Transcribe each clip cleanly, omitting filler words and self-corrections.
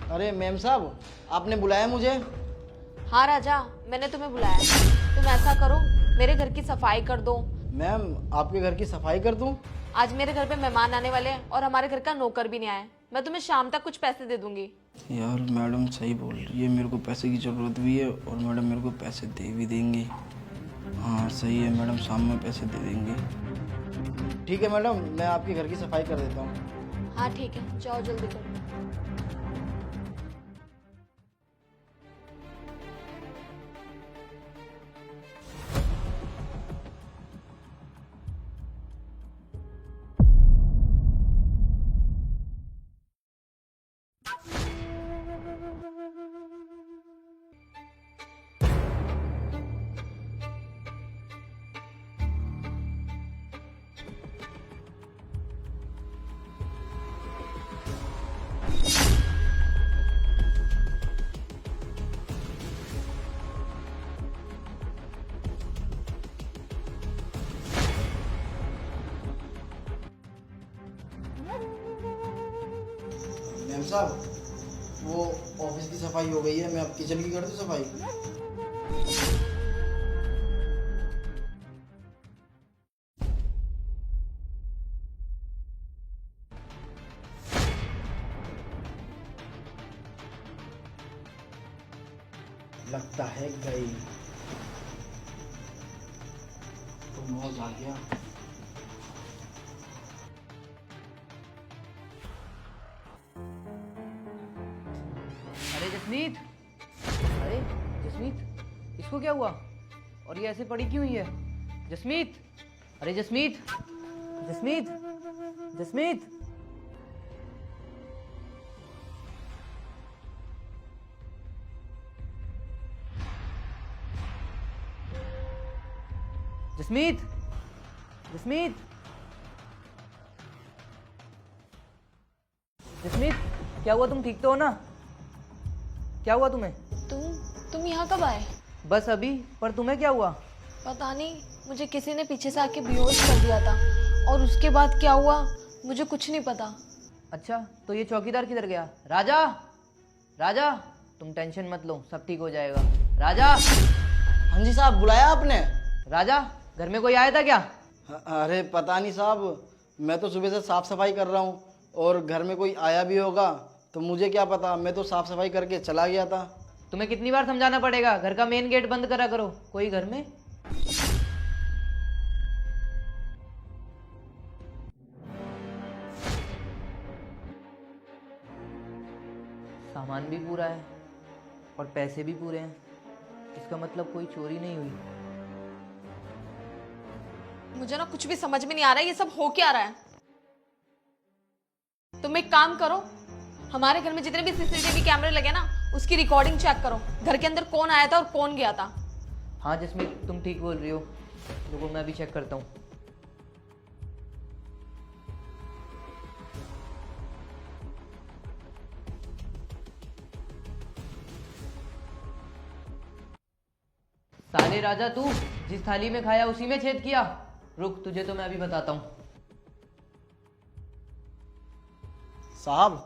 अरे मैम साहब, आपने बुलाया मुझे? हाँ राजा, मैंने तुम्हें बुलाया। तुम ऐसा करो, मेरे घर की सफाई कर दो। मैम, आपके घर की सफाई कर दूं? आज मेरे घर पे मेहमान आने वाले हैं और हमारे घर का नौकर भी नहीं आया है। मैं तुम्हें शाम तक कुछ पैसे दे दूंगी। यार मैडम सही बोल रही है, मेरे को पैसे की ज़रूरत भी है और मैडम मेरे को पैसे दे भी देंगी। हाँ सही है मैडम, शाम में पैसे दे देंगे। ठीक है मैडम, मैं आपके घर की सफाई कर देता हूँ। हाँ ठीक है, जाओ जल्दी करो। मैम साहब, वो ऑफिस की सफाई हो गई है, मैं अब किचन की कर दूँ सफाई? लगता है गई तो मौज आ गया। अरे जसमीत, अरे जसमीत, इसको क्या हुआ? और ये ऐसे पड़ी क्यों हुई है? जसमीत, अरे जसमीत, जसमीत, जसमीत। जसमीत, जसमीत, जसमीत, क्या हुआ? तुम ठीक तो हो ना? क्या हुआ तुम्हें? तुम यहाँ कब आए? बस अभी। पर तुम्हें क्या हुआ? पता नहीं, मुझे किसी ने पीछे से आके बेहोश कर दिया था और उसके बाद क्या हुआ मुझे कुछ नहीं पता। अच्छा, तो ये चौकीदार किधर गया? राजा, राजा, तुम टेंशन मत लो, सब ठीक हो जाएगा। राजा, हाँ जी साहब, बुलाया आपने? राजा, घर में कोई आया था क्या? अरे पता नहीं साहब, मैं तो सुबह से साफ सफाई कर रहा हूँ और घर में कोई आया भी होगा तो मुझे क्या पता, मैं तो साफ सफाई करके चला गया था। तुम्हें कितनी बार समझाना पड़ेगा? घर का मेन गेट बंद करा करो। कोई घर में? सामान भी पूरा है और पैसे भी पूरे हैं। इसका मतलब कोई चोरी नहीं हुई। मुझे ना कुछ भी समझ में नहीं आ रहा है, ये सब हो क्या रहा है। तुम एक काम करो, हमारे घर में जितने भी सीसीटीवी कैमरे लगे ना, उसकी रिकॉर्डिंग चेक करो। घर के अंदर कौन आया था और कौन गया था। हाँ जसमीत, तुम ठीक बोल रही हो। रुको मैं भी चेक करता हूँ। साले राजा, तू जिस थाली में खाया उसी में छेद किया। रुक, तुझे तो मैं अभी बताता हूँ। साहब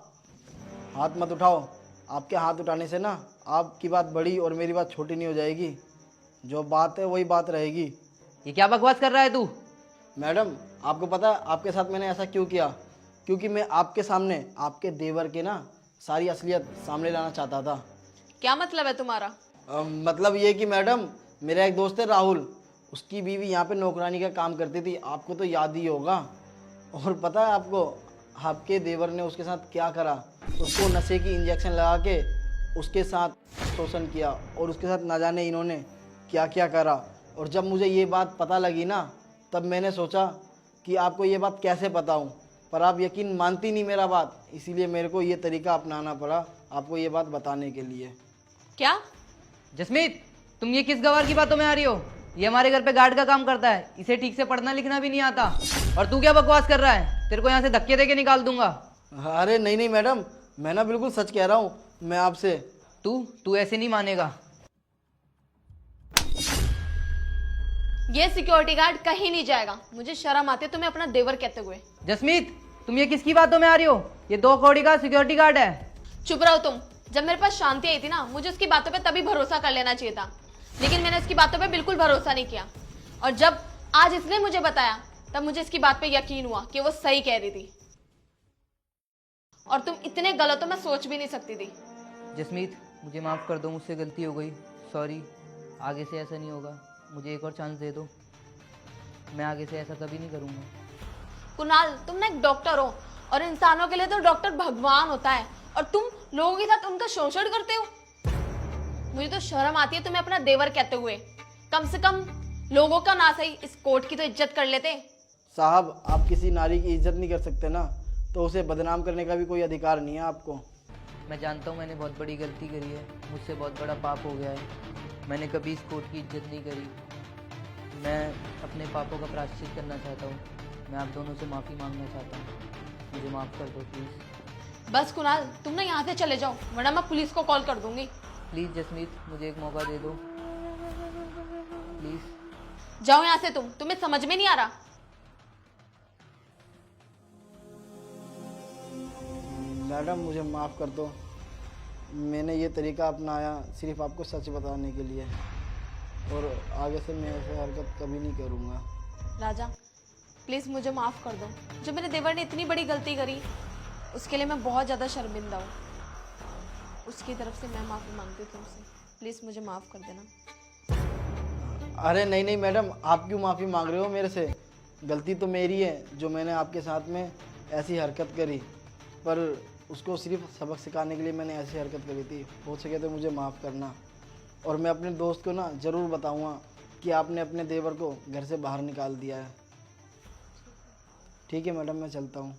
हाथ मत उठाओ, आपके हाथ उठाने से ना आपकी बात बड़ी और मेरी बात छोटी नहीं हो जाएगी। जो बात है वही बात रहेगी। ये क्या बकवास कर रहा है तू? मैडम, आपको पता है आपके साथ मैंने ऐसा क्यों किया? क्योंकि मैं आपके सामने आपके देवर के ना सारी असलियत सामने लाना चाहता था। क्या मतलब है तुम्हारा? मतलब ये कि मैडम, मेरा एक दोस्त है राहुल, उसकी बीवी यहाँ पे नौकरानी का काम करती थी, आपको तो याद ही होगा। और पता है आपको आपके देवर ने उसके साथ क्या करा? उसको नशे की इंजेक्शन लगा के उसके साथ शोषण किया और उसके साथ ना जाने इन्होंने क्या क्या करा। और जब मुझे ये बात पता लगी ना, तब मैंने सोचा कि आपको ये बात कैसे बताऊं, पर आप यकीन मानती नहीं मेरा बात, इसीलिए मेरे को ये तरीका अपनाना पड़ा आपको ये बात बताने के लिए। क्या? जसमीत, तुम ये किस गवार की बातों में आ रही हो? ये हमारे घर पे गार्ड का काम करता है, इसे ठीक से पढ़ना लिखना भी नहीं आता। और तू क्या बकवास कर रहा है? तेरे को यहाँ से धक्के देके निकाल दूंगा। अरे नहीं नहीं मैडम, मैं ना बिल्कुल सच कह रहा हूँ। मैं आपसे तू ऐसे नहीं मानेगा। ये सिक्योरिटी गार्ड कहीं नहीं जाएगा। मुझे शर्म आती है तुम्हें अपना देवर कहते हुए। जसमीत, तुम ये किसकी बातों में आ रही हो? ये 2 कौड़ी का सिक्योरिटी गार्ड है। चुप रहो तुम। जब मेरे पास शांति आई थी ना, मुझे उसकी बातों पे तभी भरोसा कर लेना चाहिए था, लेकिन मैंने उसकी बातों पे बिल्कुल भरोसा नहीं किया। और जब आज इसने मुझे बताया तब मुझे इसकी बात पे यकीन हुआ कि वो सही कह रही थी। और तुम इतने गलत हो मैं सोच भी नहीं सकती थी। जसमीत, मुझे माफ़ कर दो, मुझसे गलती हो गई, सॉरी। आगे से ऐसा नहीं होगा, मुझे एक और चांस दे दो, मैं आगे से ऐसा कभी नहीं करूँगा। कुणाल, तुम ना एक डॉक्टर हो और इंसानों के लिए तो डॉक्टर भगवान होता है, और तुम लोगों के साथ उनका शोषण करते हो। मुझे तो शर्म आती है तुम्हें अपना देवर कहते हुए। कम से कम लोगों का ना सही इस कोर्ट की तो इज्जत कर लेते। साहब, आप किसी नारी की इज्जत नहीं कर सकते ना, तो उसे बदनाम करने का भी कोई अधिकार नहीं है आपको। मैं जानता हूँ मैंने बहुत बड़ी गलती करी है, मुझसे बहुत बड़ा पाप हो गया है। मैंने कभी इस कोर्ट की इज्जत नहीं करी। मैं अपने पापों का प्रायश्चित करना चाहता हूँ। मैं आप दोनों से माफ़ी मांगना चाहता हूँ, मुझे माफ़ कर दो प्लीज़। बस कुणाल, तुम ना यहाँ से चले जाओ, वरना मैं पुलिस को कॉल कर दूंगी। प्लीज़ जसमीत, मुझे एक मौका दे दो प्लीज़। जाओ यहाँ से, तुम्हें समझ में नहीं आ रहा। मैडम, मुझे माफ़ कर दो। मैंने ये तरीका अपनाया सिर्फ आपको सच बताने के लिए, और आगे से मैं ऐसी हरकत कभी नहीं करूँगा। राजा, प्लीज़ मुझे माफ़ कर दो। जो मेरे देवर ने इतनी बड़ी गलती करी उसके लिए मैं बहुत ज़्यादा शर्मिंदा हूँ। उसकी तरफ से मैं माफ़ी मांगती हूँ तुमसे। प्लीज़ मुझे माफ़ कर देना। अरे नहीं नहीं मैडम, आप क्यों माफ़ी मांग रहे हो मेरे से? गलती तो मेरी है जो मैंने आपके साथ में ऐसी हरकत करी, पर उसको सिर्फ सबक सिखाने के लिए मैंने ऐसी हरकत करी थी। हो सके तो मुझे माफ़ करना, और मैं अपने दोस्त को ना ज़रूर बताऊंगा कि आपने अपने देवर को घर से बाहर निकाल दिया है। ठीक है मैडम, मैं चलता हूँ।